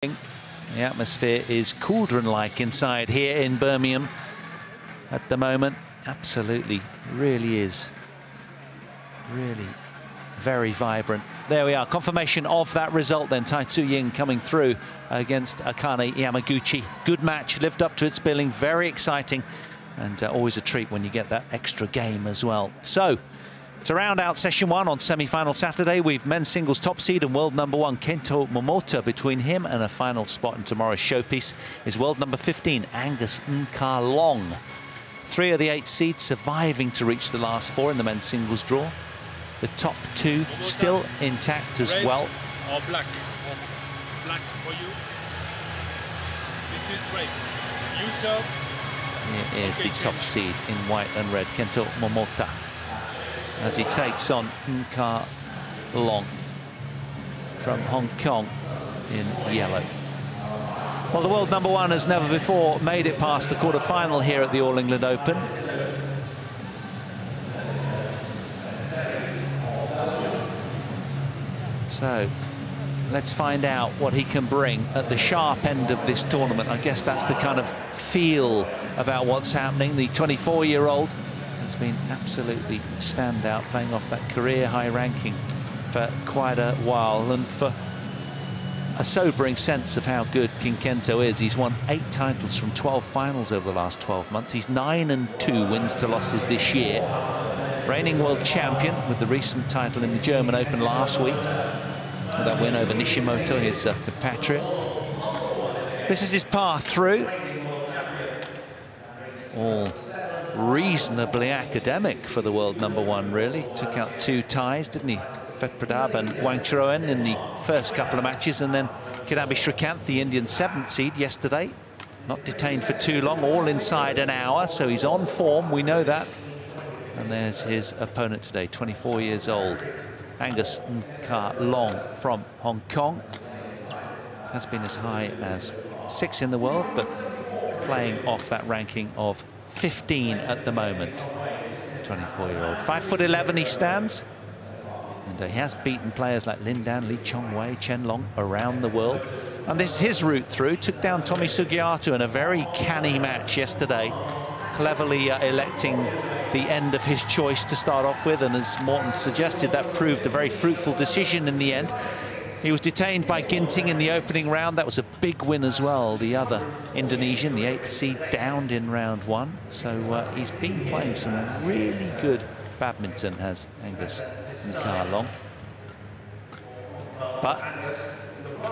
The atmosphere is cauldron-like inside here in Birmingham at the moment. Absolutely, really is. Really very vibrant. There we are, confirmation of that result then. Tai Tzu-Ying coming through against Akane Yamaguchi. Good match, lived up to its billing, very exciting, and always a treat when you get that extra game as well. So, to round out session one on semi-final Saturday, we've men's singles top seed and world number 1 Kento Momota. Between him and a final spot in tomorrow's showpiece is world number 15 Angus Long. 3 of the 8 seeds surviving to reach the last 4 in the men's singles draw. The top 2 still intact as well. Or black? Black for you. This is red. You serve. Here is the top seed in white and red, Kento Momota, as he takes on Long from Hong Kong in yellow. Well, the world number 1 has never before made it past the quarter-final here at the All England Open. So, let's find out what he can bring at the sharp end of this tournament. I guess that's the kind of feel about what's happening. The 24-year-old has been absolutely standout, playing off that career high ranking for quite a while, and for a sobering sense of how good King Kento is. He's won 8 titles from 12 finals over the last 12 months. He's 9-2 wins to losses this year. Reigning world champion with the recent title in the German Open last week, with that win over Nishimoto, his compatriot. This is his path through. All reasonably academic for the world number 1, really. Took out 2 ties, didn't he? Phet Pradab and Wang Churoen in the first couple of matches, and then Kidambi Srikanth, the Indian 7th seed yesterday. Not detained for too long, all inside an hour, so he's on form, we know that. And there's his opponent today, 24 years old, Angus Long from Hong Kong. Has been as high as 6 in the world, but playing off that ranking of 15 at the moment. 24-year-old, 5'11" he stands, and he has beaten players like Lin Dan, Lee Chong Wei, Chen Long around the world. And this is his route through. Took down Tommy Sugiarto in a very canny match yesterday, cleverly electing the end of his choice to start off with, and as Morton suggested, that proved a very fruitful decision in the end. He was detained by Ginting in the opening round. That was a big win as well. The other Indonesian, the 8th seed, downed in round 1. So he's been playing some really good badminton, has Angus Long. But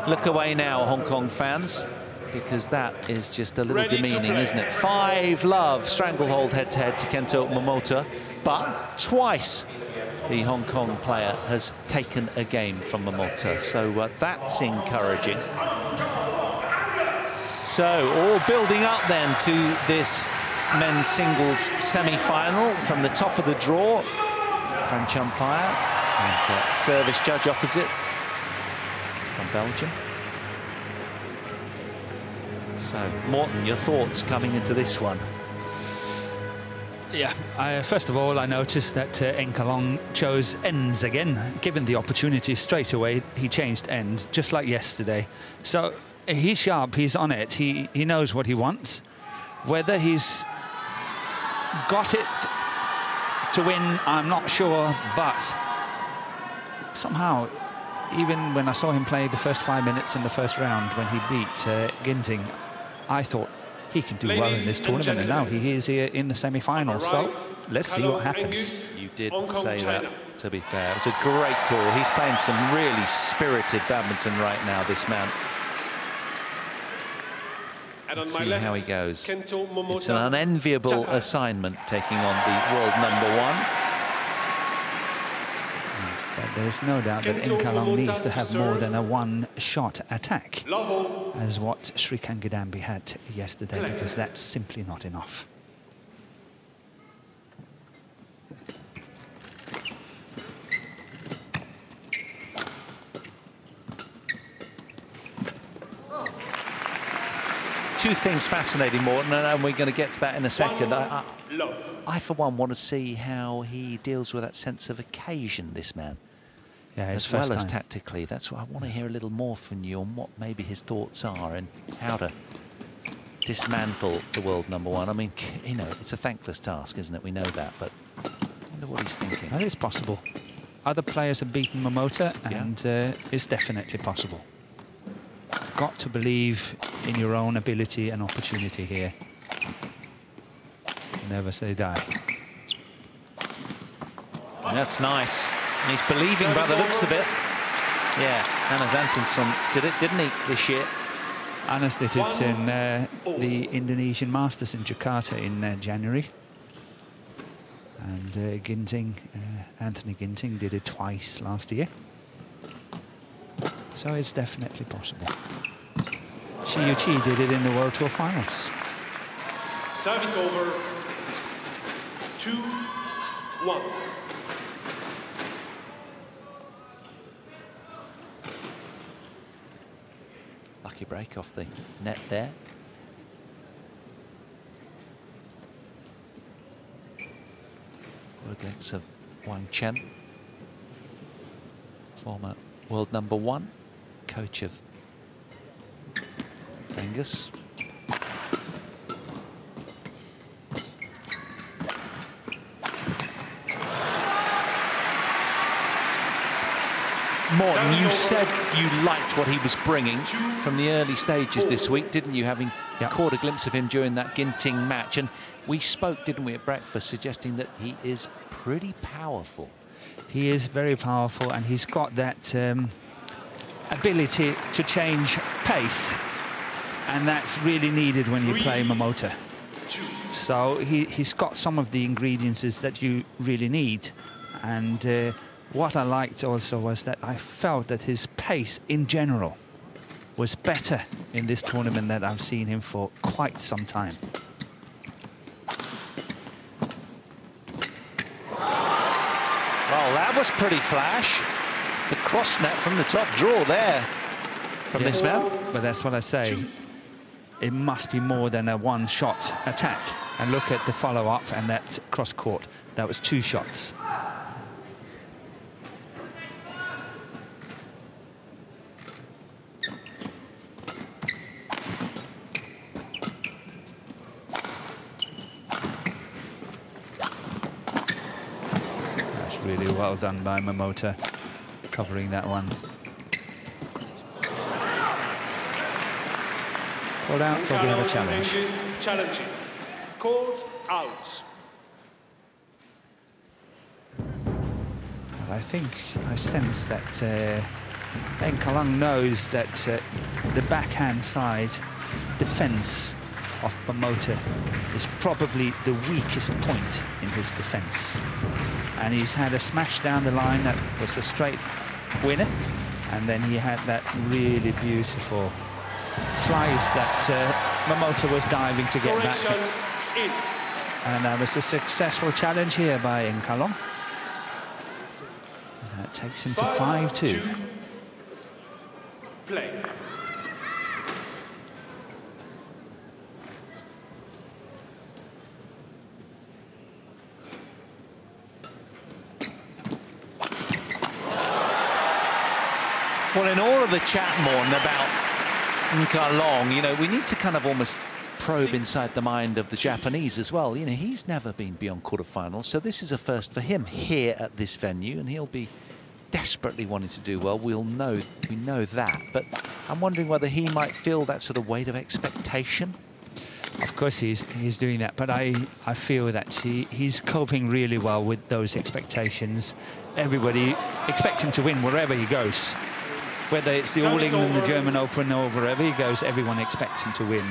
look away now, Hong Kong fans, because that is just a little demeaning, isn't it? 5-love stranglehold head-to-head to Kento Momota, but twice the Hong Kong player has taken a game from Momota, so that's encouraging. So, all building up then to this men's singles semi-final. From the top of the draw, French umpire and service judge opposite from Belgium. So, Morton, your thoughts coming into this one? Yeah, first of all, I noticed that Long chose ends again. Given the opportunity straight away, he changed ends, just like yesterday. So he's sharp, he's on it, he knows what he wants. Whether he's got it to win, I'm not sure, but somehow, even when I saw him play the first 5 minutes in the first round when he beat Ginting, I thought he can do well in this tournament, and now he is here in the semi-finals, so let's see what happens. You did say that, to be fair. It's a great call. He's playing some really spirited badminton right now, this man. Let's see how he goes. It's an unenviable assignment, taking on the world number 1. But there's no doubt that Long needs to have more than a one-shot attack, as what Srikanth Kidambi had yesterday, because that's simply not enough. Two things fascinating, Morton, and we're going to get to that in a second. I, for one, want to see how he deals with that sense of occasion, this man. as well as tactically. That's what I want to hear a little more from you on what maybe his thoughts are and how to dismantle the world #1. I mean, you know, it's a thankless task, isn't it? We know that, but I wonder what he's thinking. That is possible. Other players have beaten Momota, and it's definitely possible. Got to believe in your own ability and opportunity here. Never say die. That's nice. And he's believing by the looks of it. Yeah, Angus Antonsson did it, didn't he, this year? Angus did it in the Indonesian Masters in Jakarta in January. And Anthony Ginting did it twice last year. So it's definitely possible. Chi did it in the World Tour Finals. Service over. 2-1. Lucky break off the net there. What a glimpse of Wang Chen, former world #1, coach of Angus. Morten, you said you liked what he was bringing from the early stages this week, didn't you, having caught a glimpse of him during that Ginting match? And we spoke, didn't we, at breakfast, suggesting that he is pretty powerful. He is very powerful, and he's got that ability to change pace, and that's really needed when you play Momota. So he's got some of the ingredients that you really need, and what I liked also was that I felt that his pace in general was better in this tournament than I've seen him for quite some time. Well, that was pretty flash. The cross net from the top draw there from this man. But that's what I say. It must be more than a one-shot attack. And look at the follow-up and that cross-court. That was 2 shots. Really well done by Momota, covering that one. Called out, so we have a challenge. Challenges. Called out. But I think I sense that Enkalang knows that the backhand side defense of Momota is probably the weakest point in his defense. And he's had a smash down the line that was a straight winner, and then he had that really beautiful slice that Momota was diving to get back. And that was a successful challenge here by Enkalang. That takes him to 5-2. Play. Well, in all of the chat, Morten, about Enkalang, you know, we need to kind of almost probe inside the mind of the Japanese as well. You know, he's never been beyond quarterfinals, so this is a first for him here at this venue, and he'll be desperately wanting to do well. We know that, but I'm wondering whether he might feel that sort of weight of expectation. Of course he's doing that, but I feel that he's coping really well with those expectations. Everybody expects him to win wherever he goes. Whether it's the All England, the German Open, or wherever he goes, everyone expects him to win.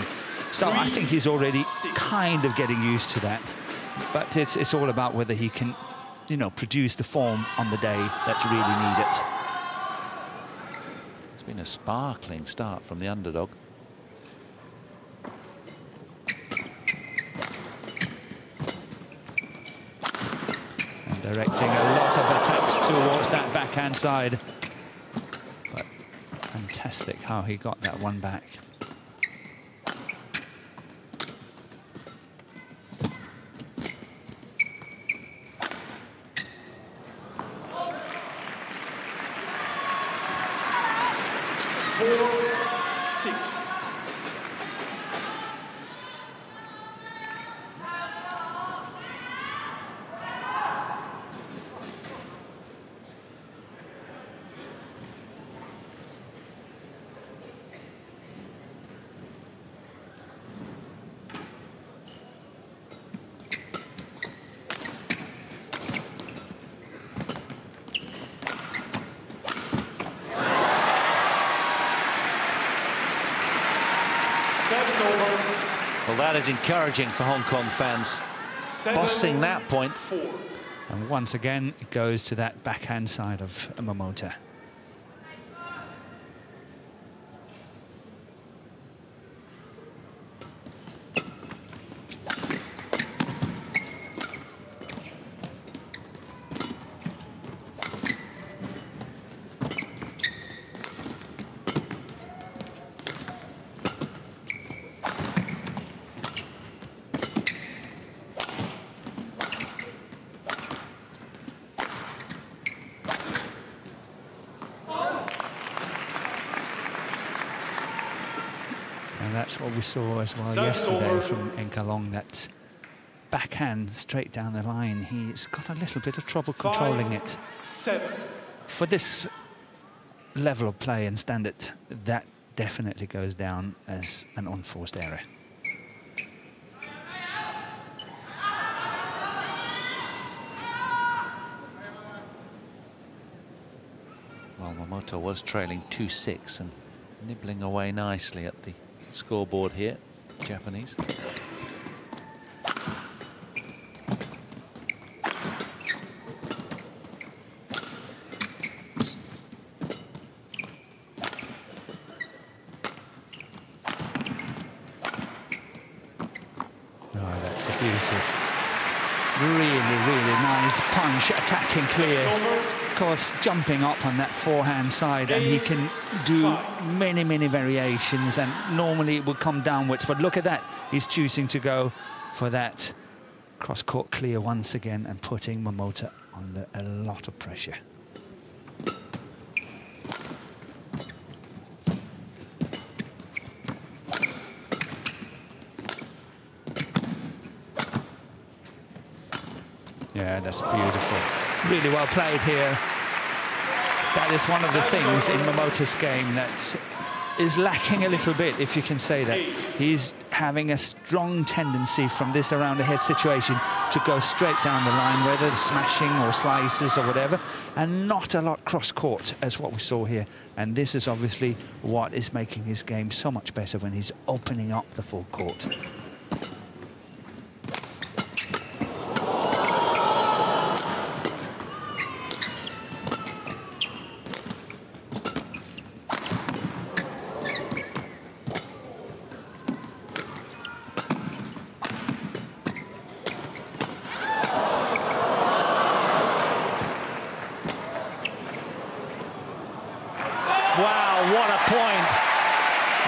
So I think he's already kind of getting used to that. But it's all about whether he can, you know, produce the form on the day that's really needed. It's been a sparkling start from the underdog. And directing a lot of attacks towards that backhand side. But fantastic how he got that one back. Service over. Well, that is encouraging for Hong Kong fans. 7-4. Bossing that point. And once again, it goes to that backhand side of Momota. That's what we saw as well yesterday from Enkalong, that backhand straight down the line. He's got a little bit of trouble controlling it. 5-7. For this level of play and standard, that definitely goes down as an unforced error. Well, Momota was trailing 2-6 and nibbling away nicely at the scoreboard here, Japanese. Oh, that's a beauty. Really nice punch, attacking clear. Of course, jumping up on that forehand side, and he can do many variations, and normally it would come downwards, but look at that. He's choosing to go for that cross-court clear once again and putting Momota under a lot of pressure. Yeah, that's beautiful. Really well played here. That is one of the things in Momota's game that is lacking a little bit, if you can say that. He's having a strong tendency from this around the head situation to go straight down the line, whether it's smashing or slices or whatever, and not a lot cross-court as what we saw here. And this is obviously what is making his game so much better when he's opening up the full court.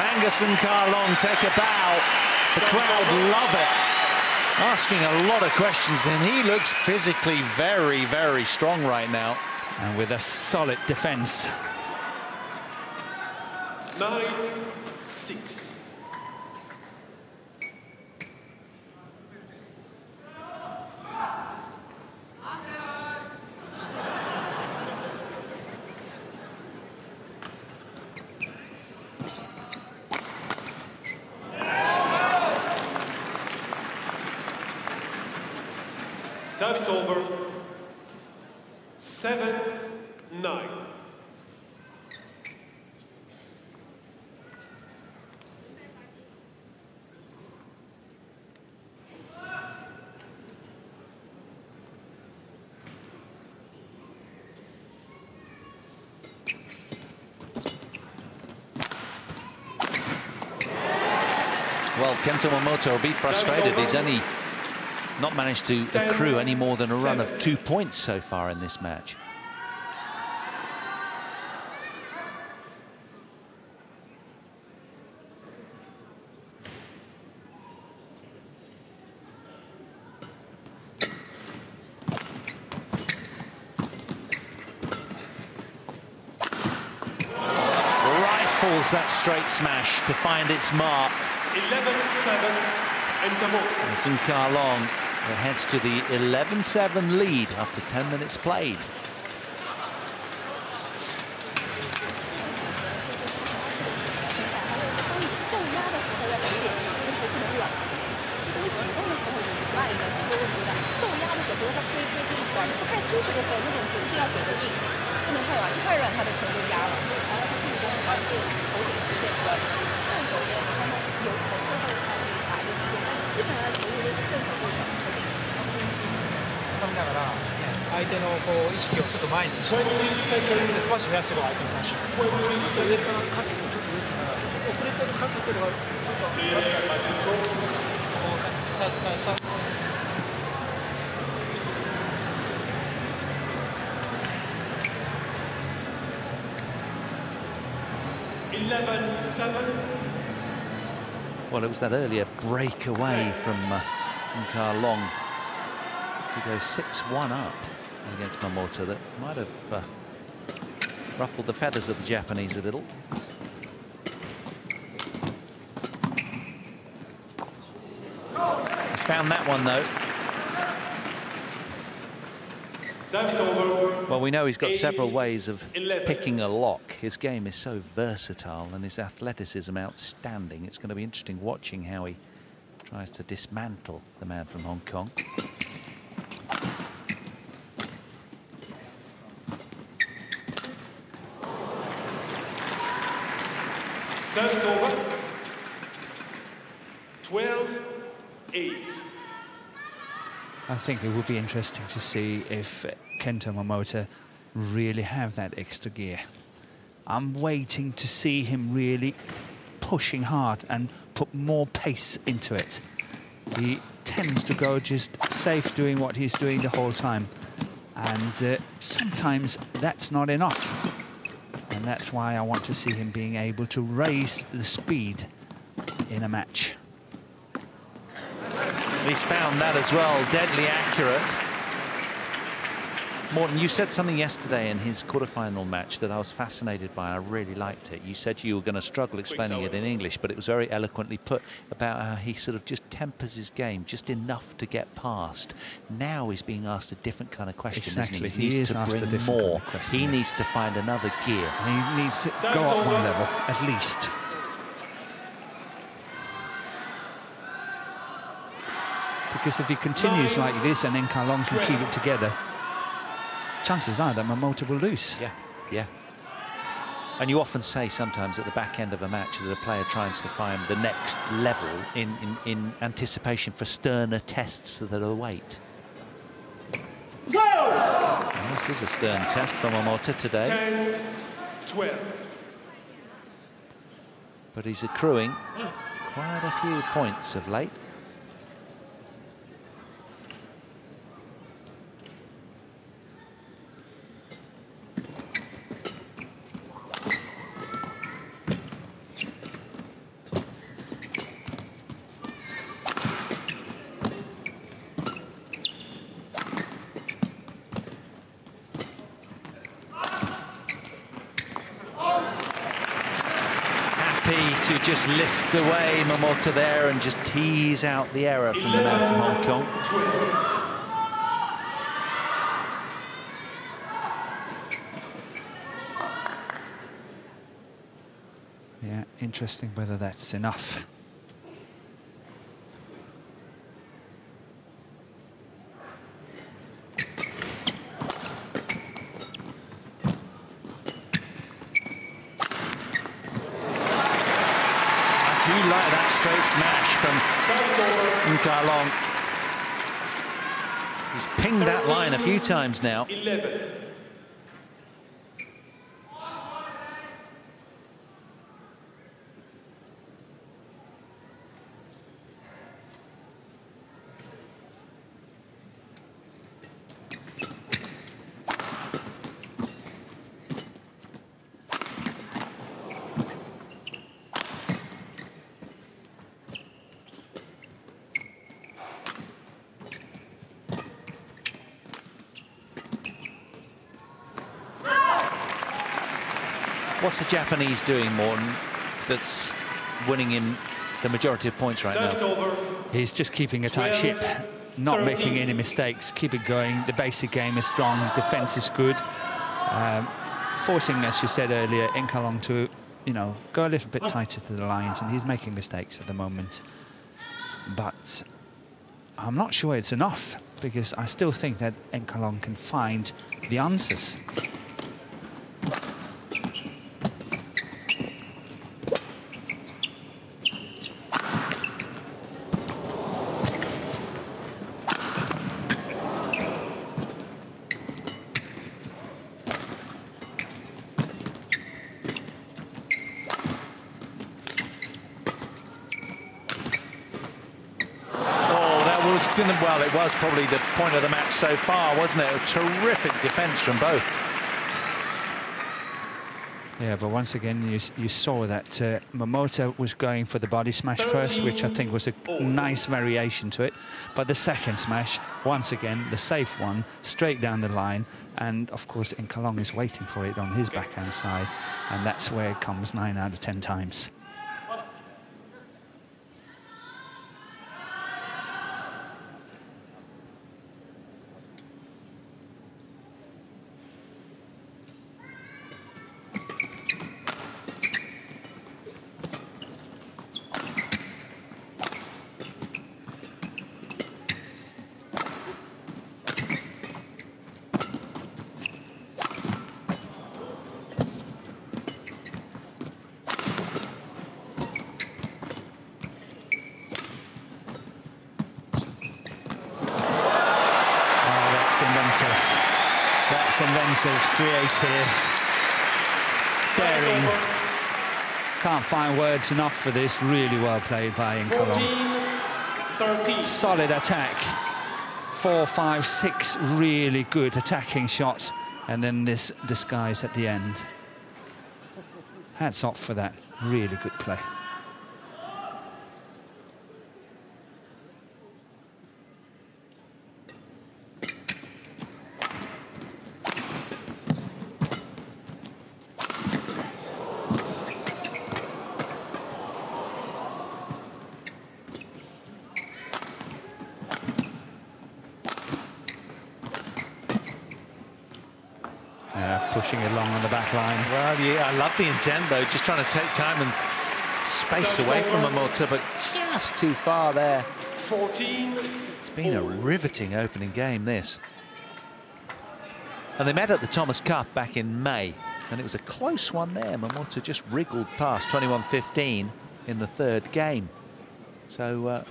Angus and Carlong take a bow. The crowd love it. Asking a lot of questions, and he looks physically very strong right now. And with a solid defense. 9-6. Service over. 7-9. Well, Kento Momota will be frustrated. He's only not managed to accrue any more than a run of 2 points so far in this match. Rifles that straight smash to find its mark. 11-7 and Gamon. Sun Carlong heads to the 11-7 lead after 10 minutes played. 相手のこう意識をちょっと前にして、スマッシュ増やせば相手のスマッシュ。上からカット、ちょっと上からちょっと遅れてるカットっていうのがちょっと。Well, it was that earlier breakaway from Nkar Long to go 6-1 up against Momota that might have ruffled the feathers of the Japanese a little. He's found that one, though. Well, we know he's got several ways of picking a lock. His game is so versatile and his athleticism outstanding. It's going to be interesting watching how he tries to dismantle the man from Hong Kong. Service over. 12-8. I think it would be interesting to see if Kento Momota really have that extra gear. I'm waiting to see him really pushing hard and put more pace into it. He tends to go just safe doing what he's doing the whole time. And sometimes that's not enough. And that's why I want to see him being able to raise the speed in a match. He's found that as well, deadly accurate. Morten, you said something yesterday in his quarterfinal match that I was fascinated by. I really liked it. You said you were going to struggle explaining it in English, but it was very eloquently put about how he sort of just tempers his game just enough to get past. Now he's being asked a different kind of question, exactly. Isn't he? He needs to bring more. He needs to find another gear. He needs to go up one level, at least. Because if he continues like this and then Nkar Long can keep it together, chances are that Momota will lose. Yeah, yeah. And you often say sometimes at the back end of a match that a player tries to find the next level in anticipation for sterner tests that await. And this is a stern test for Momota today. 10-12. But he's accruing quite a few points of late. To just lift away Momota there and just tease out the error from the man from Hong Kong. Yeah, interesting whether that's enough. Straight smash from Nkar Long. He's pinged that line a few times now. 11. What's the Japanese doing, Morten, that's winning him the majority of points right now? He's just keeping a tight ship, not making any mistakes, keep it going. The basic game is strong, defense is good. Forcing, as you said earlier, Nkar Long to, you know, go a little bit tighter to the lines, and he's making mistakes at the moment. But I'm not sure it's enough, because I still think that Nkar Long can find the answers. was gonna, well, it was probably the point of the match so far, wasn't it? A terrific defence from both. Yeah, but once again, you saw that Momota was going for the body smash first, which I think was a nice variation to it. But the second smash, once again, the safe one, straight down the line. And, of course, Nkalong is waiting for it on his backhand side. And that's where it comes 9 out of 10 times. That's inventive, creative, daring. Can't find words enough for this. Really well played by Nkalong. Solid attack. 4, 5, 6 really good attacking shots, and then this disguise at the end. Hats off for that. Really good play. Pushing it along on the back line. Well, yeah, I love the intent, though, just trying to take time and space away from Momota, but just too far there. 14. It's been a riveting opening game, this. And they met at the Thomas Cup back in May, and it was a close one there. Momota just wriggled past 21-15 in the third game. So,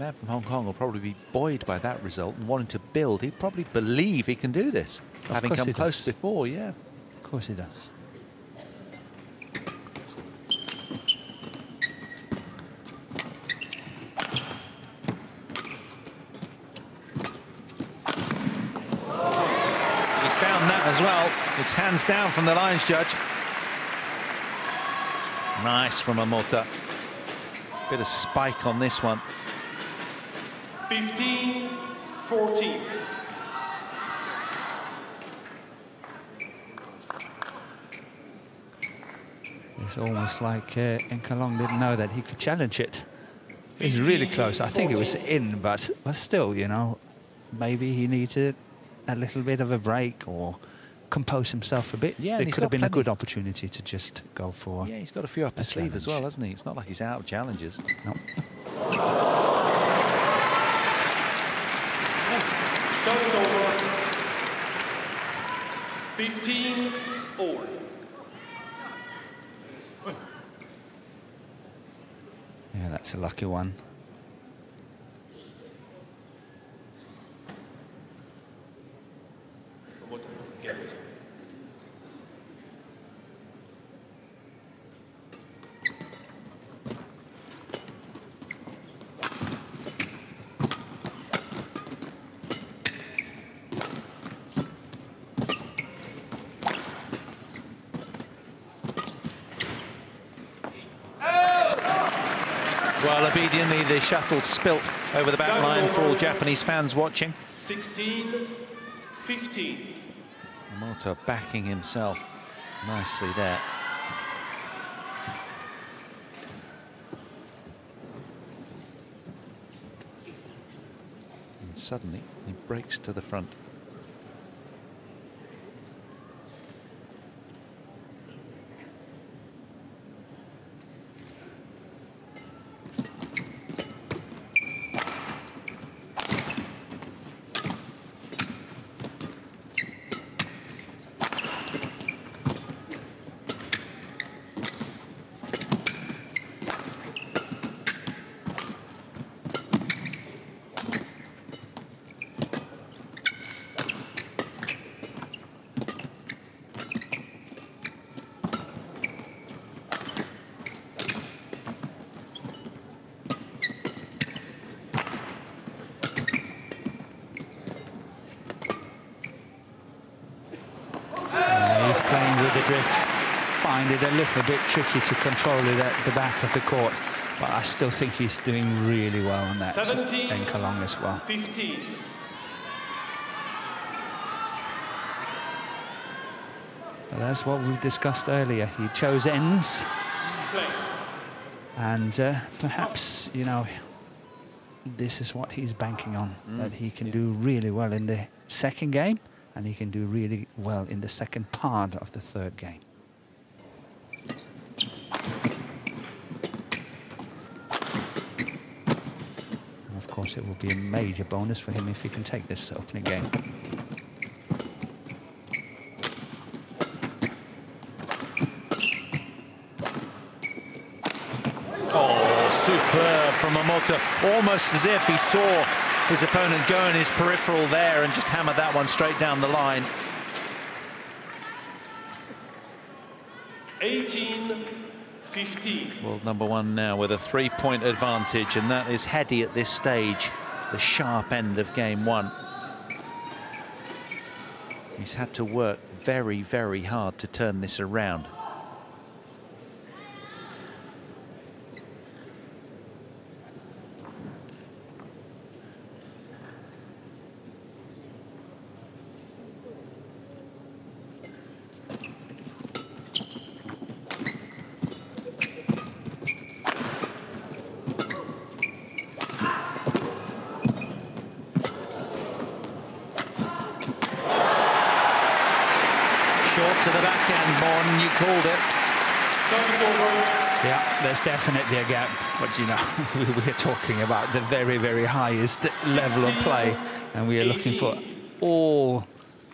man from Hong Kong will probably be buoyed by that result and wanting to build. He'd probably believe he can do this, having come close before, yeah. Of course he does. He's found that as well. It's hands down from the lines judge. Nice from Momota. Bit of spike on this one. 15-14. It's almost like Nkalong didn't know that he could challenge it. It's really close. I think it was in, but still, you know, maybe he needed a little bit of a break or compose himself a bit. Yeah, it could have been a good opportunity to just go for. Yeah, he's got a few up his sleeve as well, hasn't he? It's not like he's out of challenges. No. Service over. 15-all. Yeah, that's a lucky one. Well, obediently, the shuttle spilt over the back line for all Japanese fans watching. 16-15. Momota backing himself nicely there. And suddenly, he breaks to the front. adrift, find it a little bit tricky to control it at the back of the court. But I still think he's doing really well on that 17, Enkalong as well. 15. But that's what we discussed earlier. He chose ends. Play. And perhaps, you know, this is what he's banking on, that he can do really well in the second game, and he can do really well in the second part of the third game. And of course, it will be a major bonus for him if he can take this opening game. Superb from Momota, almost as if he saw his opponent go in his peripheral there and just hammered that one straight down the line. 18-15. World number one now with a 3-point advantage, and that is heady at this stage, the sharp end of game one. He's had to work very, very hard to turn this around. To the backhand, Morn, you called it. Service over. Yeah, there's definitely a gap, but you know, we're talking about the very, very highest level of play, and we are looking for all,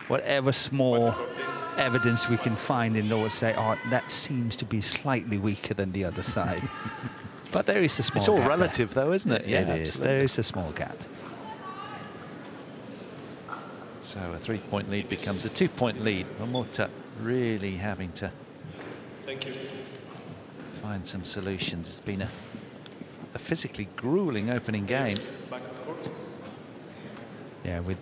whatever small evidence we can find in order to say, oh, that seems to be slightly weaker than the other side. But there is a small gap. It's all relative, though, isn't it? Yeah, it is. There is a small gap. So a 3-point lead becomes a 2-point lead. Momota really having to find some solutions. It's been a physically grueling opening game. Yeah, with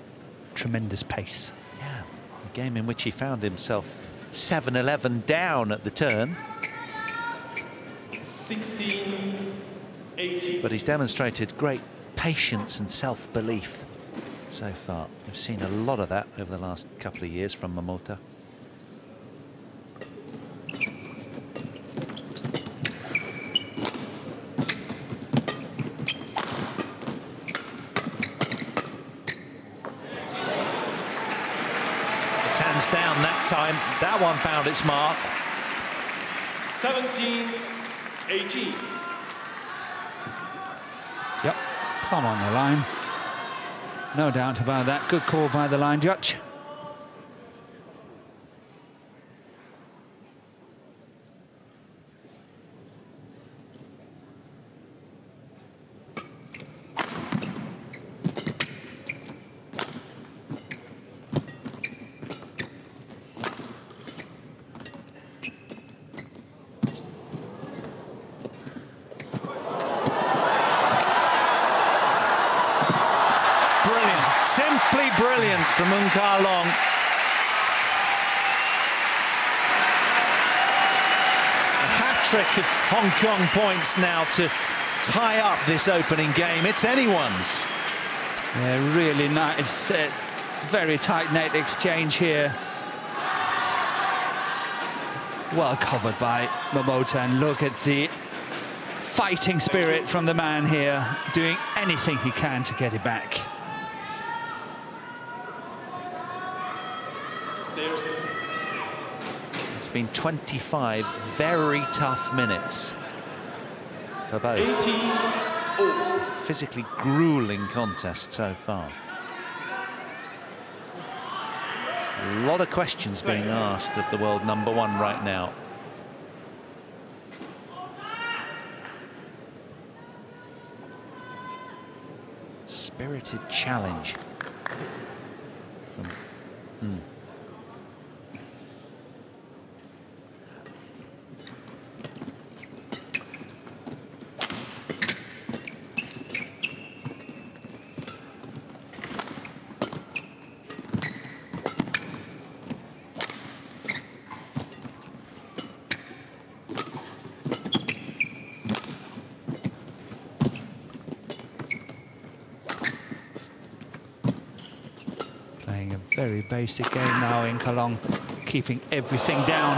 tremendous pace. Yeah, a game in which he found himself 7-11 down at the turn. 16-18. But he's demonstrated great patience and self-belief so far. We've seen a lot of that over the last couple of years from Momota. It's hands down that time. That one found its mark. 17-18. Yep, palm on the line. No doubt about that. Good call by the line judge. Simply brilliant from Long. A hat-trick of Hong Kong points now to tie up this opening game. It's anyone's. Yeah, really nice, very tight net exchange here. Well covered by Momota, and look at the fighting spirit from the man here, doing anything he can to get it back. It's been 25 very tough minutes for both. 18-0. Physically grueling contest so far. A lot of questions being asked of the world number one right now. Spirited challenge. Very basic game now in Kalong, keeping everything down.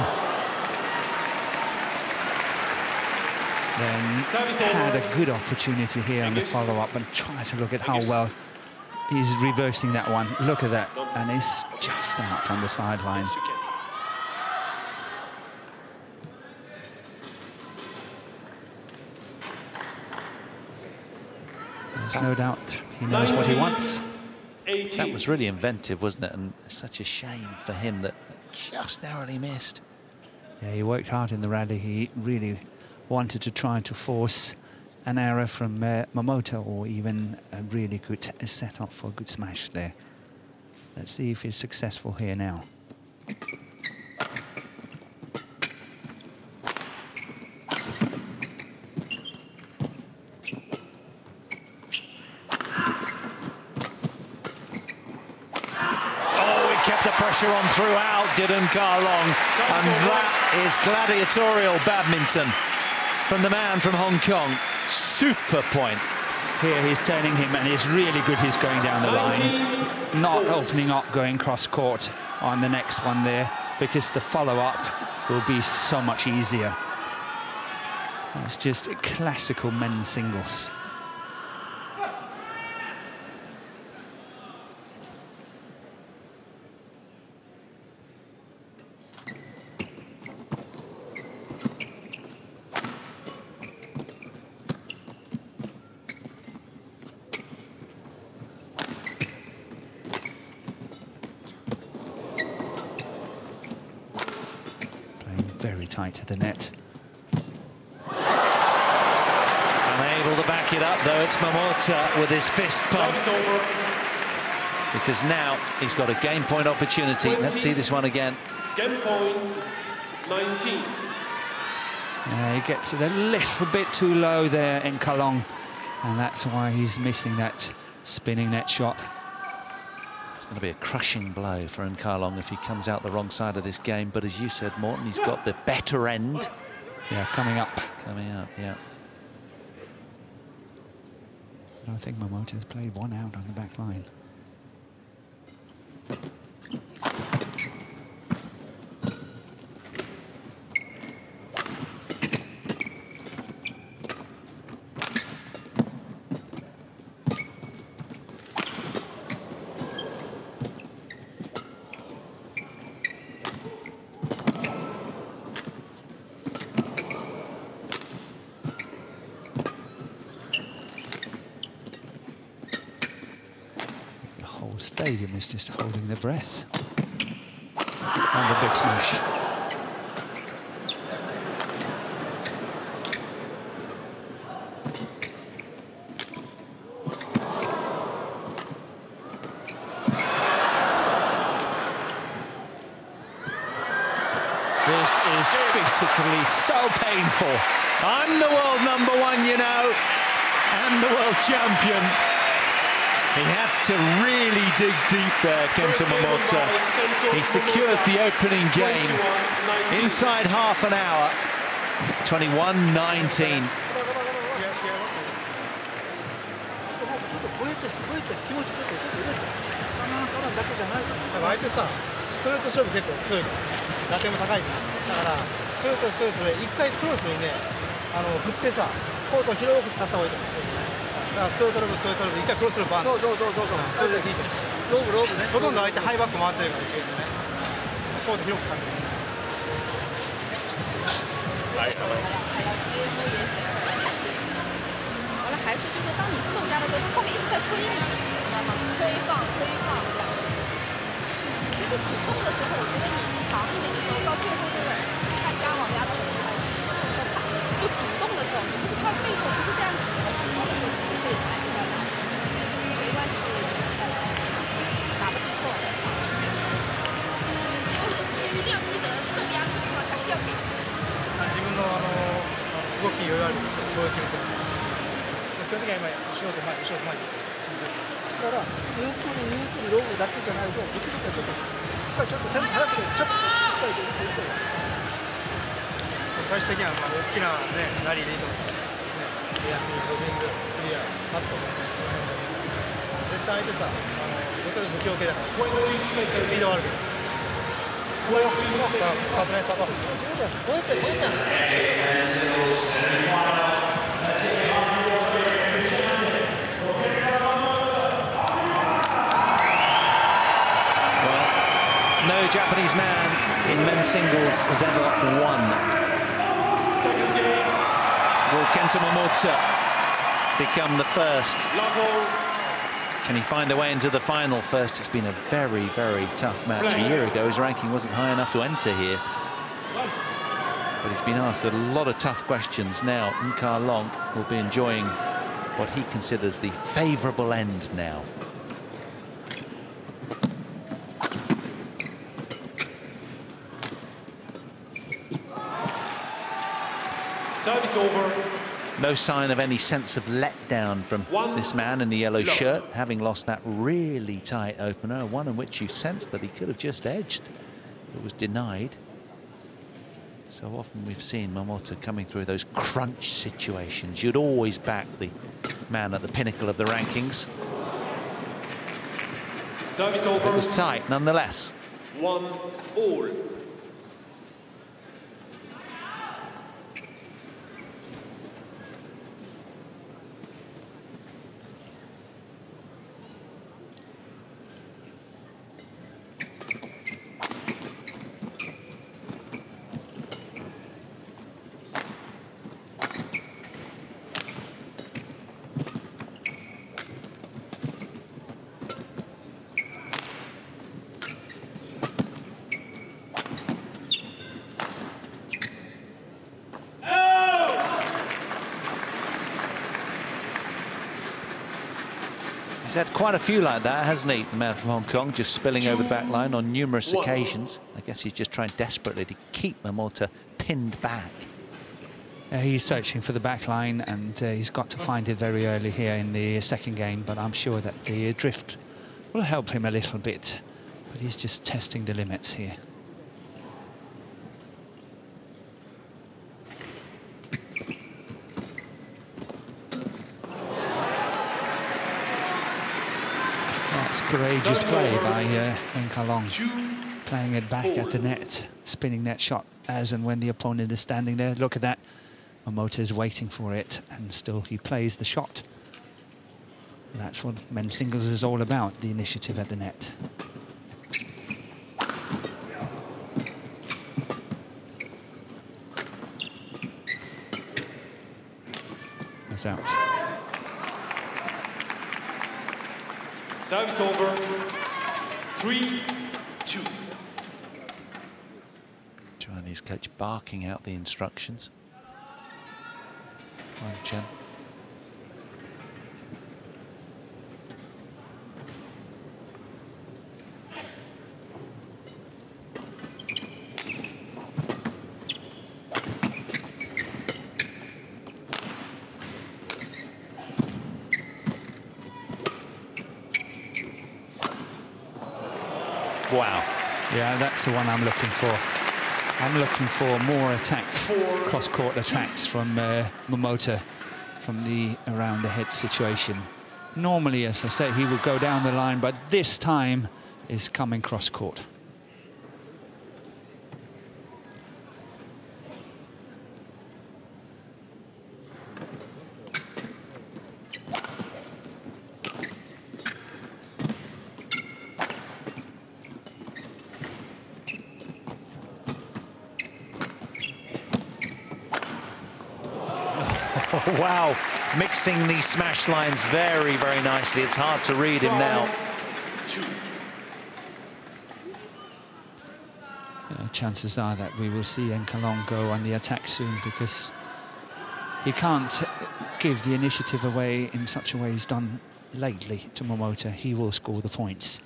Then had a good opportunity here on the follow-up, and try to look at how well he's reversing that one. Look at that, and it's just out on the sideline. There's no doubt he knows what he wants. That was really inventive, wasn't it? And such a shame for him that just narrowly missed. Yeah, he worked hard in the rally. He really wanted to try to force an error from Momota, or even a really good set off for a good smash there. Let's see if he's successful here now. Pressure on throughout, didn't Kalong, and that is gladiatorial badminton from the man from Hong Kong. Super point. Here he's turning him, and it's really good he's going down the line, not opening up, going cross court on the next one there, because the follow-up will be so much easier. That's just classical men's singles. Very tight to the net. Unable to back it up, though. It's Momota with his fist pump. Because now he's got a game point opportunity. 20. Let's see this one again. Game points, 19. He gets it a little bit too low there in Kalong, and that's why he's missing that spinning net shot. It's going to be a crushing blow for Kalong if he comes out the wrong side of this game. But as you said, Morten, he's got the better end. Yeah, coming up. Coming up, yeah. I think Momota's played one out on the back line. Stadium is just holding their breath on the big smash. This is physically so painful. I'm the world #1, you know, and the world champion. He had to really dig deep there, Kento Momota. He secures the opening game inside half an hour. 21-19. 対相手さ、もちろん無強系だからスピードはあるけどこれをサプライサーバーこうやってこうやって No Japanese man in men's singles has ever won. Will Kento Momota become the first? Can he find a way into the final first? It's been a very, very tough match. A year ago, his ranking wasn't high enough to enter here. But he's been asked a lot of tough questions. Now, Nkar Long will be enjoying what he considers the favourable end now. Service over. No sign of any sense of letdown from this man in the yellow shirt, having lost that really tight opener, one in which you sensed that he could have just edged, but was denied. So often we've seen Momota coming through those crunch situations. You'd always back the man at the pinnacle of the rankings. Service over. It was tight nonetheless. 1-all. He's had quite a few like that, hasn't he, the man from Hong Kong, just spilling over the back line on numerous occasions. I guess he's just trying desperately to keep Momota pinned back. He's searching for the back line, and he's got to find it very early here in the second game, but I'm sure that the drift will help him a little bit. But he's just testing the limits here. That's courageous play by Nkar Long, playing it back at the net, spinning that shot as and when the opponent is standing there. Look at that. Momota is waiting for it, and still he plays the shot. That's what men's singles is all about, the initiative at the net. That's out. Service over. 3-2. Chinese coach barking out the instructions. Wang Chen. Wow. Yeah, that's the one I'm looking for. I'm looking for more cross-court attacks from Momota from the around the head situation. Normally, as I say, he would go down the line, but this time is coming cross-court. Wow, mixing these smash lines very, very nicely. It's hard to read him now. Chances are that we will see Nkar Long go on the attack soon, because he can't give the initiative away in such a way he's done lately to Momota. He will score the points.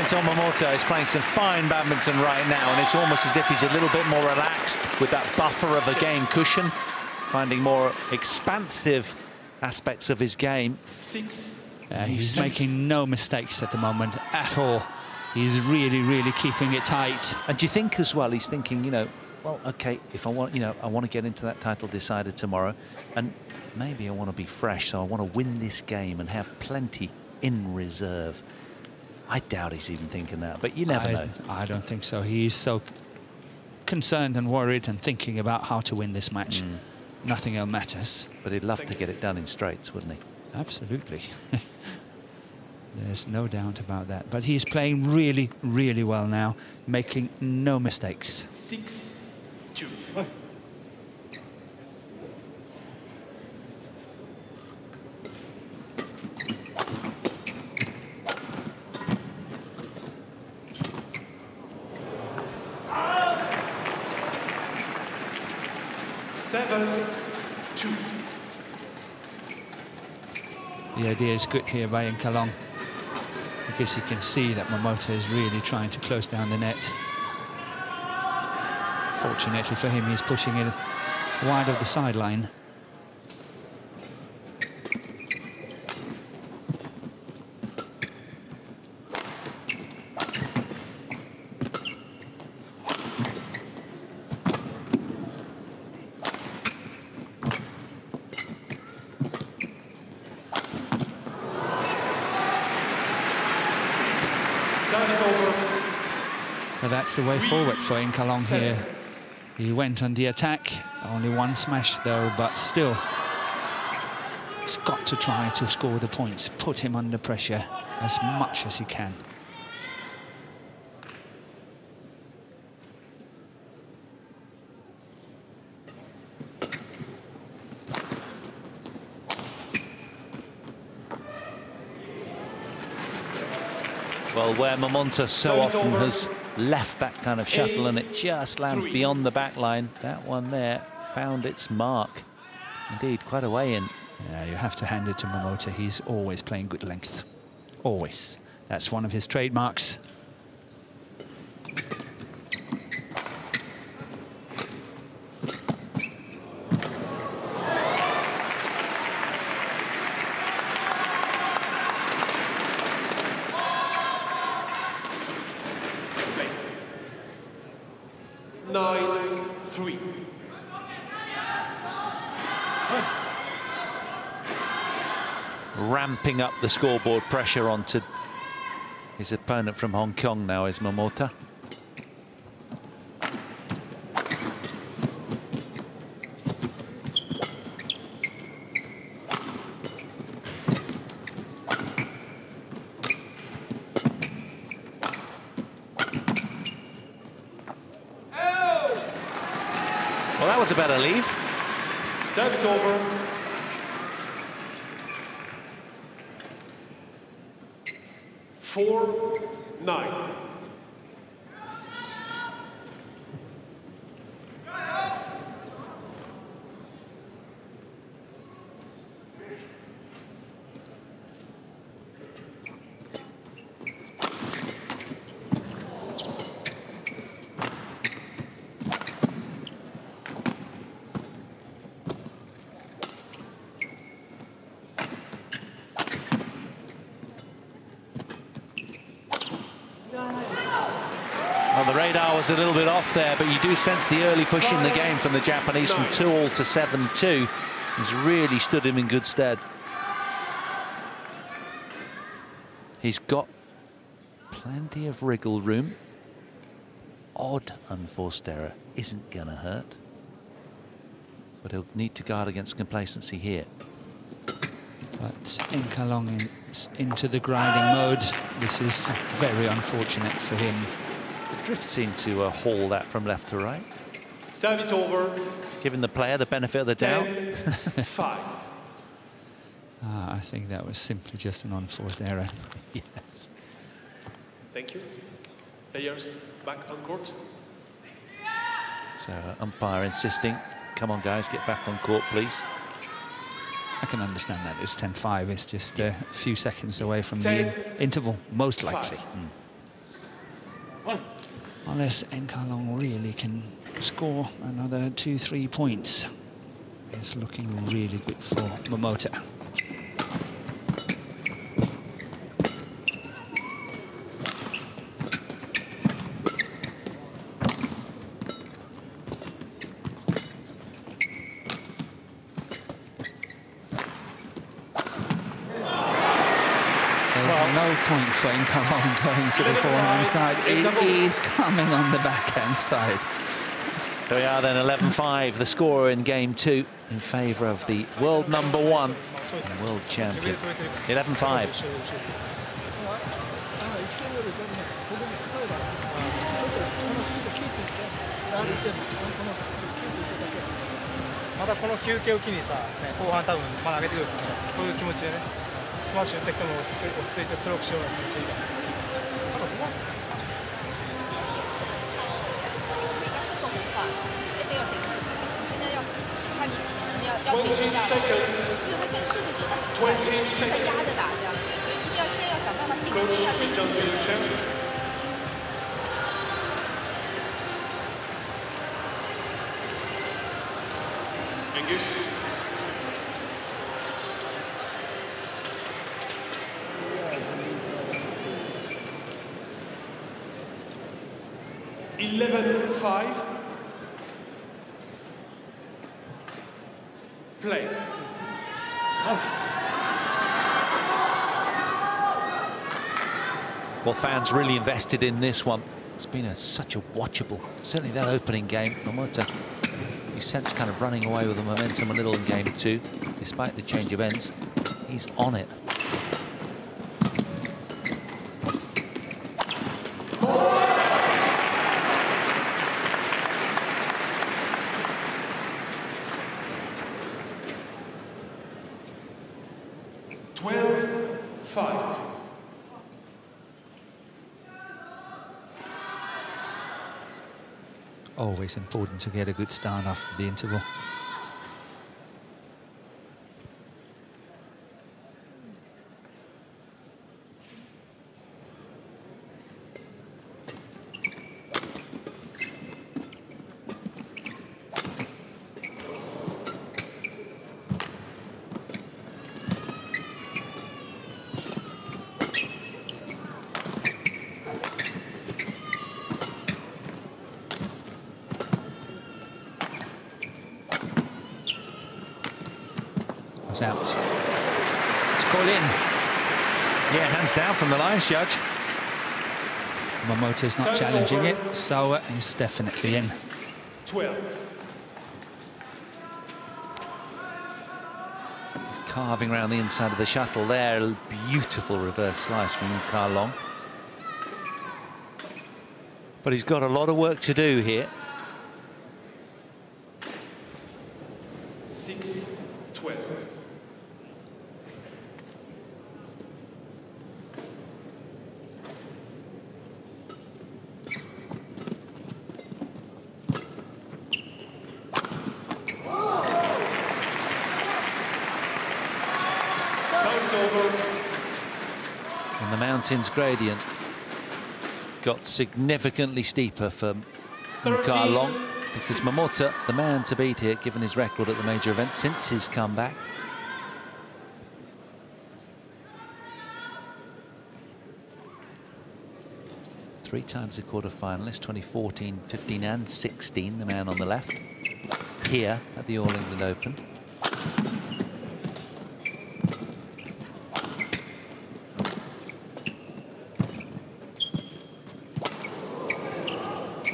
Kento MOMOTA is playing some fine badminton right now, and it's almost as if he's a little bit more relaxed with that buffer of a game cushion, finding more expansive aspects of his game. He's making no mistakes at the moment at all. He's really keeping it tight. And do you think as well, he's thinking, you know, well, okay, if I want, you know, I want to get into that title decider tomorrow, and maybe I want to be fresh, so I want to win this game and have plenty in reserve. I doubt he's even thinking that, but you never know. I don't think so. He's so concerned and worried and thinking about how to win this match. Nothing else matters. But he'd love to get it done in straights, wouldn't he? Absolutely. There's no doubt about that. But he's playing really well now, making no mistakes. 6-2. The idea is good here by Inkalong, because he can see that Momota is really trying to close down the net. Fortunately for him, he's pushing it wide of the sideline. But that's the way forward for Inkalong here. He went on the attack, only one smash though, but still, he's got to try to score the points, put him under pressure as much as he can. Well, where Momota so often has left that kind of shuttle and it just lands beyond the back line, that one there found its mark. Indeed, quite a way in. Yeah, you have to hand it to Momota. He's always playing good length. Always. That's one of his trademarks. Ramping up the scoreboard pressure onto his opponent from Hong Kong now is Momota. Well, that was a better leave. Service over. 4-9. Well, the radar was a little bit off there, but you do sense the early push in the game from the Japanese from 2-all to 7-2. Has really stood him in good stead. He's got plenty of wriggle room. Odd unforced error isn't going to hurt. But he'll need to guard against complacency here. But Inkalong is into the grinding mode. This is very unfortunate for him. Drift seemed to haul that from left to right. Service over. Giving the player the benefit of the doubt. 10-5. I think that was simply just an unforced error. Yes. Thank you. Players back on court. So umpire insisting, come on guys, get back on court please. I can understand that. It's 10-5. It's just a few seconds away from the interval, most likely. Unless Enkalong really can score another 2-3 points. It's looking really good for Momota. No point for Enkalong going to the forehand side. It is coming on the backhand side. There we are then, 11-5, the score in game 2 in favour of the world #1 and world champion. 11-5. Angus. Play. Well, fans really invested in this one. It's been such a watchable, certainly that opening game. Momota, you sense kind of running away with the momentum a little in game 2, despite the change of ends. He's on it. Always important to get a good start after the interval. Out. It's called in. Yeah, hands down from the lines judge. Momota's not challenging it, so it's definitely in. 12. He's carving around the inside of the shuttle there. A beautiful reverse slice from Enkalong. But he's got a lot of work to do here. 6-12. And the mountains gradient got significantly steeper for Enkalong, because Momota, the man to beat here, given his record at the major event since his comeback. Three times a quarter-finalist, 2014, 15 and 16, the man on the left, here at the All England Open.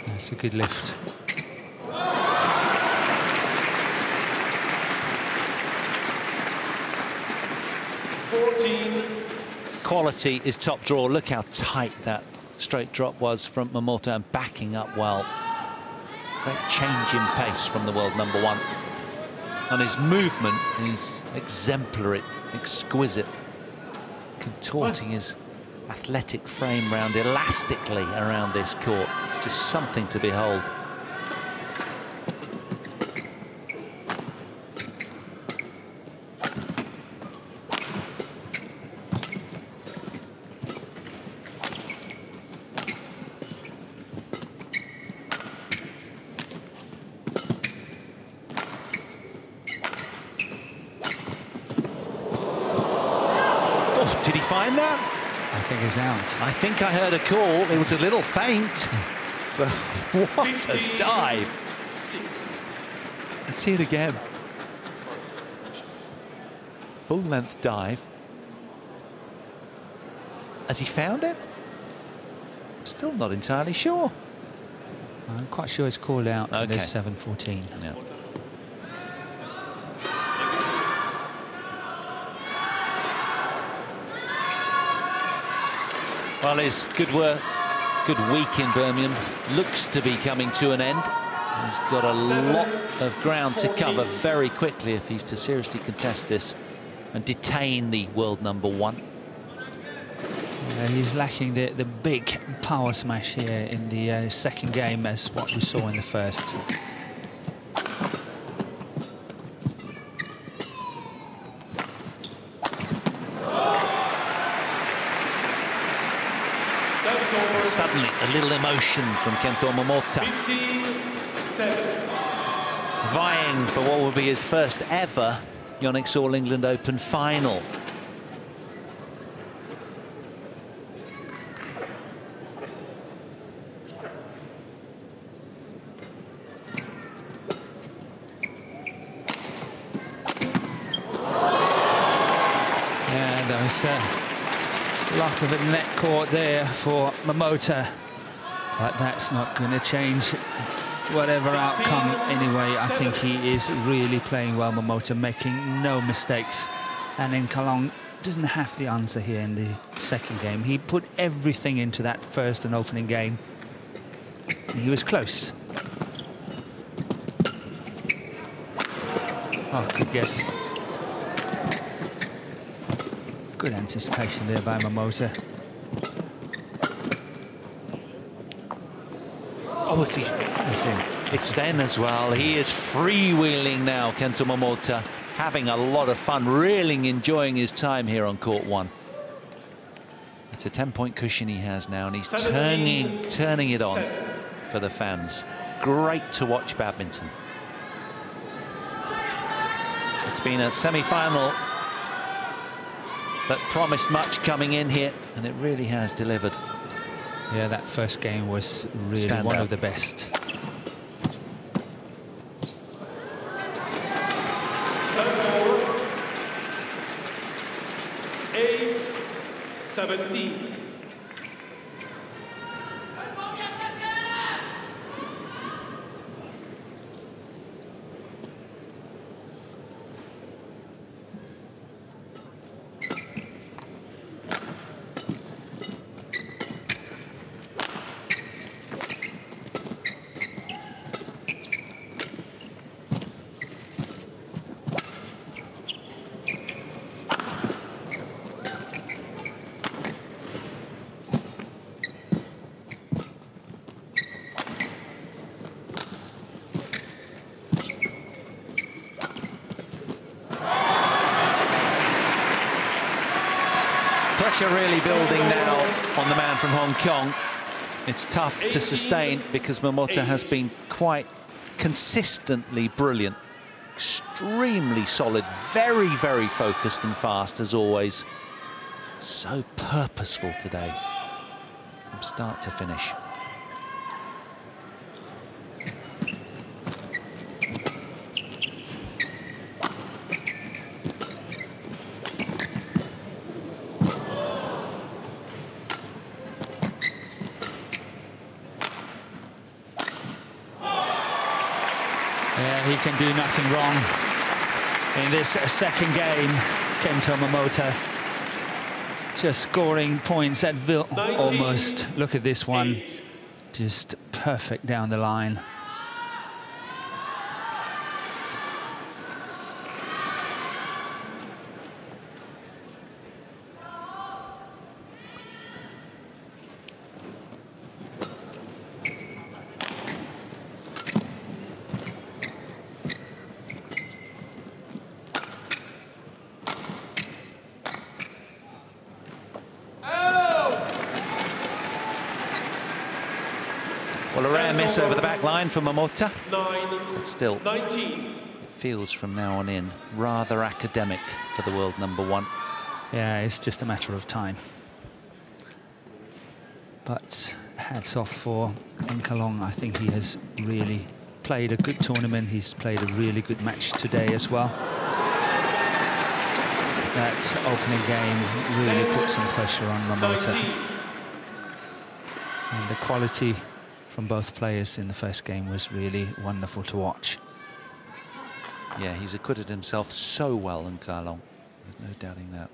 That's a good lift. Quality is top draw. Look how tight that straight drop was from Momota, and backing up well. Great change in pace from the world #1. And his movement is exemplary, exquisite. Contorting his athletic frame round elastically around this court. It's just something to behold. mind that? I think it's out. I think I heard a call. It was a little faint, but what a dive. 6. Let's see it again. Full-length dive. Has he found it? Still not entirely sure. I'm quite sure it's called out. Okay. There's 7:14. Yeah. Well, his good work, good week in Birmingham looks to be coming to an end. He's got a lot of ground to cover very quickly if he's to seriously contest this and detain the world #1. He's lacking the big power smash here in the second game as what we saw in the first. Suddenly, a little emotion from Kento Momota. 57. Vying for what will be his first ever Yonex All England Open final. Yeah, there was lack of a net court there for Momota, but that's not going to change whatever outcome anyway. I think he is really playing well, Momota, making no mistakes. And then Kalong doesn't have the answer here in the second game. He put everything into that first and opening game. And he was close. Oh, good guess. Good anticipation there by Momota. Oh, see, it's Zen as well. He is freewheeling now, Kento Momota, having a lot of fun, really enjoying his time here on court 1. It's a 10-point cushion he has now, and he's turning it on for the fans. Great to watch badminton. It's been a semi-final that promised much coming in here, and it really has delivered. Yeah, that first game was really one of the best. Service over. 8-17. Pressure really building now on the man from Hong Kong. It's tough to sustain because Momota has been quite consistently brilliant. Extremely solid, very, very focused and fast as always. So purposeful today from start to finish. He can do nothing wrong in this second game. Kento Momota just scoring points at will almost. Look at this one, just perfect down the line. Well, a rare miss over the back line for Momota. 9, but still, 19. it feels from now on in rather academic for the world #1. Yeah, it's just a matter of time. But hats off for Enkalong. I think he has really played a good tournament. He's played a really good match today as well. That opening game really put some pressure on Momota. And the quality from both players in the first game was really wonderful to watch. Yeah, he's acquitted himself so well in Enkalong. There's no doubting that.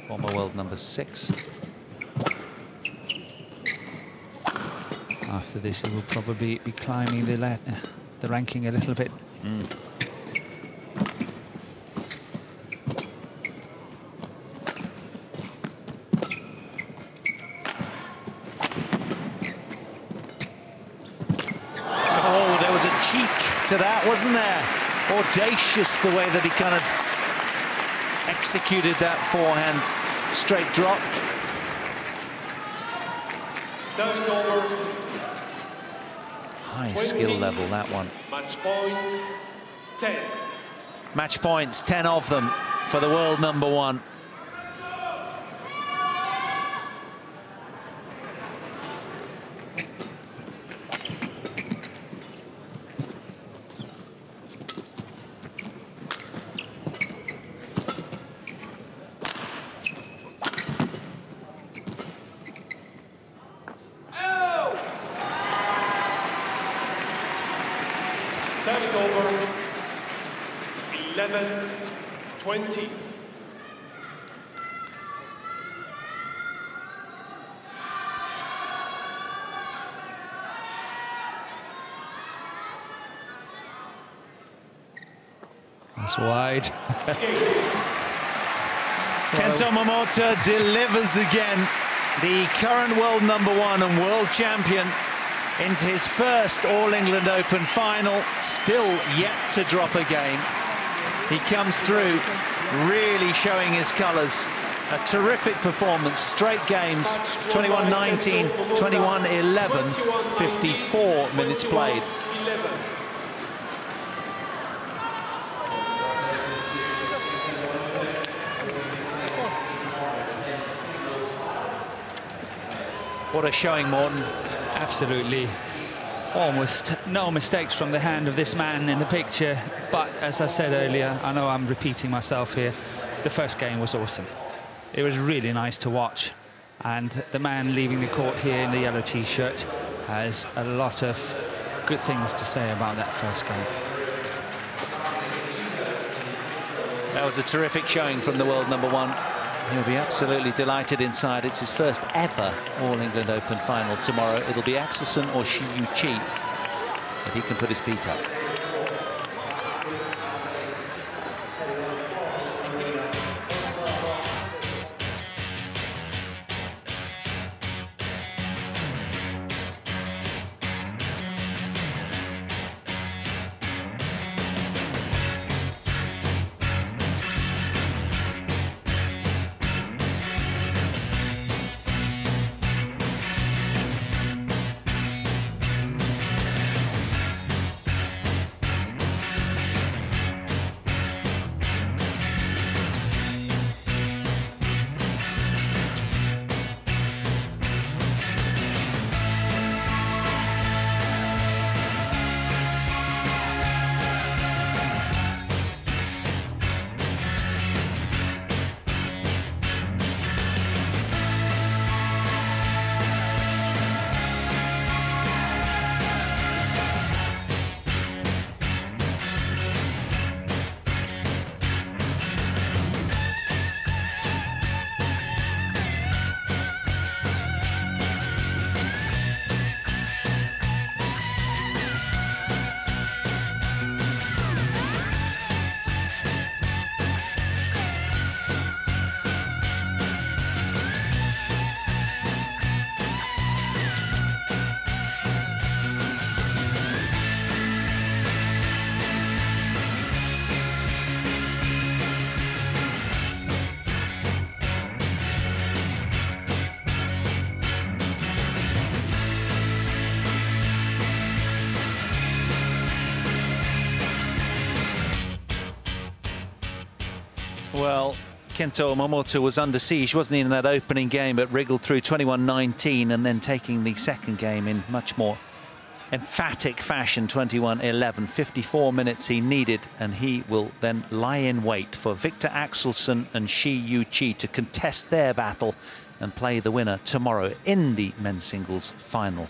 Former world number 6. After this, he will probably be climbing the ranking a little bit. Oh, there was a cheek to that, wasn't there? Audacious the way that he kind of executed that forehand straight drop. Service over. High skill level, that one. Match points, 10. Match points, 10 of them for the world number 1. Service over. 11-20. That's wide. Kento Momota delivers again. The current world number 1 and world champion into his first All-England Open final, still yet to drop a game. He comes through, really showing his colours. A terrific performance, straight games, 21-19, 21-11, 54 minutes played. What a showing, Morten. Absolutely. Almost no mistakes from the hand of this man in the picture. But as I said earlier, I know I'm repeating myself here, the first game was awesome. It was really nice to watch. And the man leaving the court here in the yellow T-shirt has a lot of good things to say about that first game. That was a terrific showing from the world number 1. He'll be absolutely delighted inside. It's his first ever All-England Open final tomorrow. It'll be Axelsen or Shiyu Chi, but he can put his feet up. Well, Kento MOMOTA was under siege, wasn't he, in that opening game, but wriggled through 21-19 and then taking the second game in much more emphatic fashion, 21-11. 54 minutes he needed, and he will then lie in wait for Victor Axelsen and Shi Yu-chi to contest their battle and play the winner tomorrow in the men's singles final.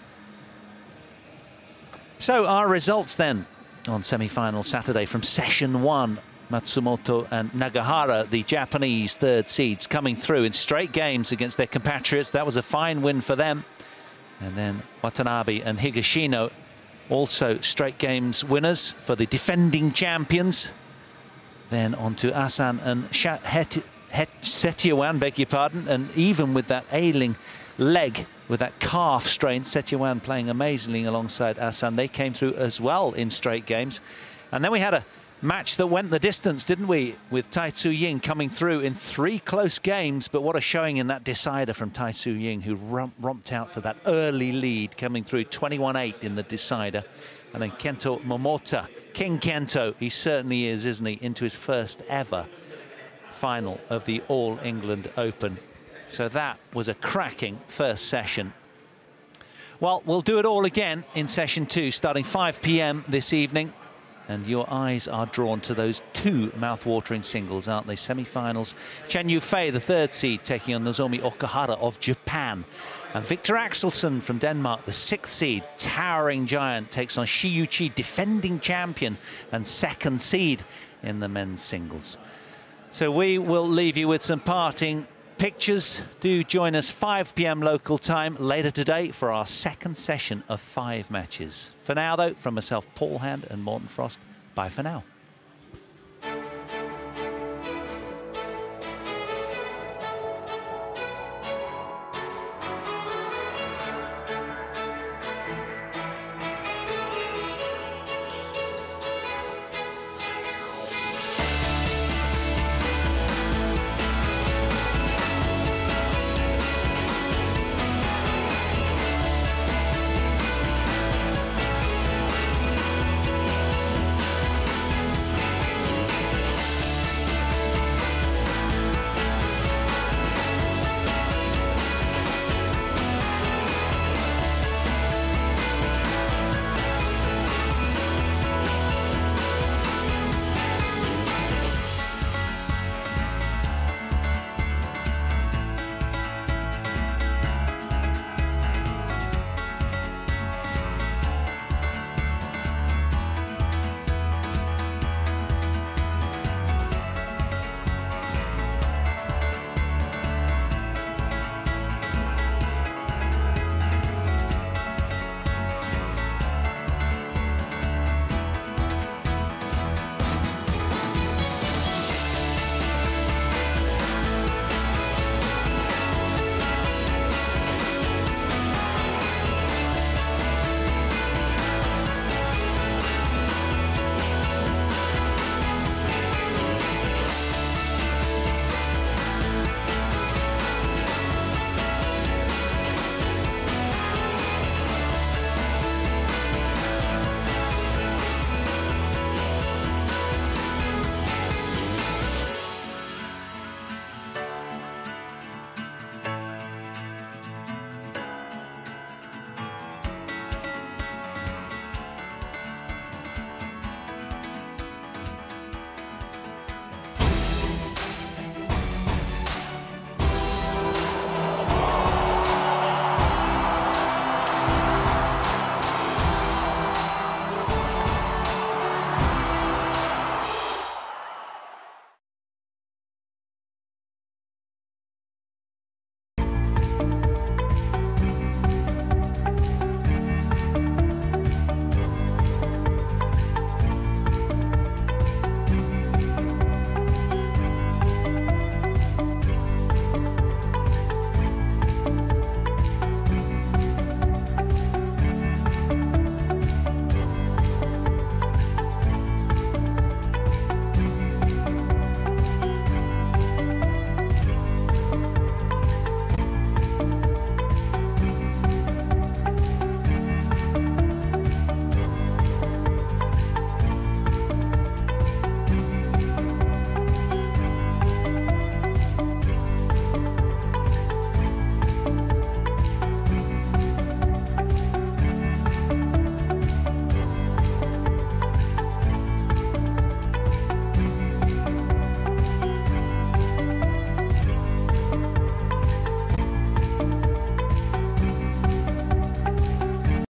So our results then on semi-final Saturday from session 1. Matsumoto and Nagahara, the Japanese third seeds, coming through in straight games against their compatriots. That was a fine win for them. And then Watanabe and Higashino, also straight games winners for the defending champions. Then on to Asan and Setyewan, beg your pardon. And even with that ailing leg, with that calf strain, Setyewan playing amazingly alongside Asan. They came through as well in straight games. And then we had a match that went the distance, didn't we, with Tai Tzu Ying coming through in 3 close games, but what a showing in that decider from Tai Tzu Ying, who romped out to that early lead, coming through 21-8 in the decider. And then Kento Momota, King Kento, he certainly is, isn't he, into his first ever final of the All England Open. So that was a cracking first session. Well, we'll do it all again in session 2, starting 5 p.m. this evening. And your eyes are drawn to those 2 mouth-watering singles, aren't they? Semi-finals. Chen Yufei, the third seed, taking on Nozomi Okuhara of Japan. And Victor Axelsen from Denmark, the 6th seed, towering giant, takes on Shi Yu-chi, defending champion and 2nd seed in the men's singles. So we will leave you with some parting pictures. Do join us 5 p.m. local time later today for our second session of 5 matches. For now, though, from myself, Paul Hand and Morten Frost, bye for now.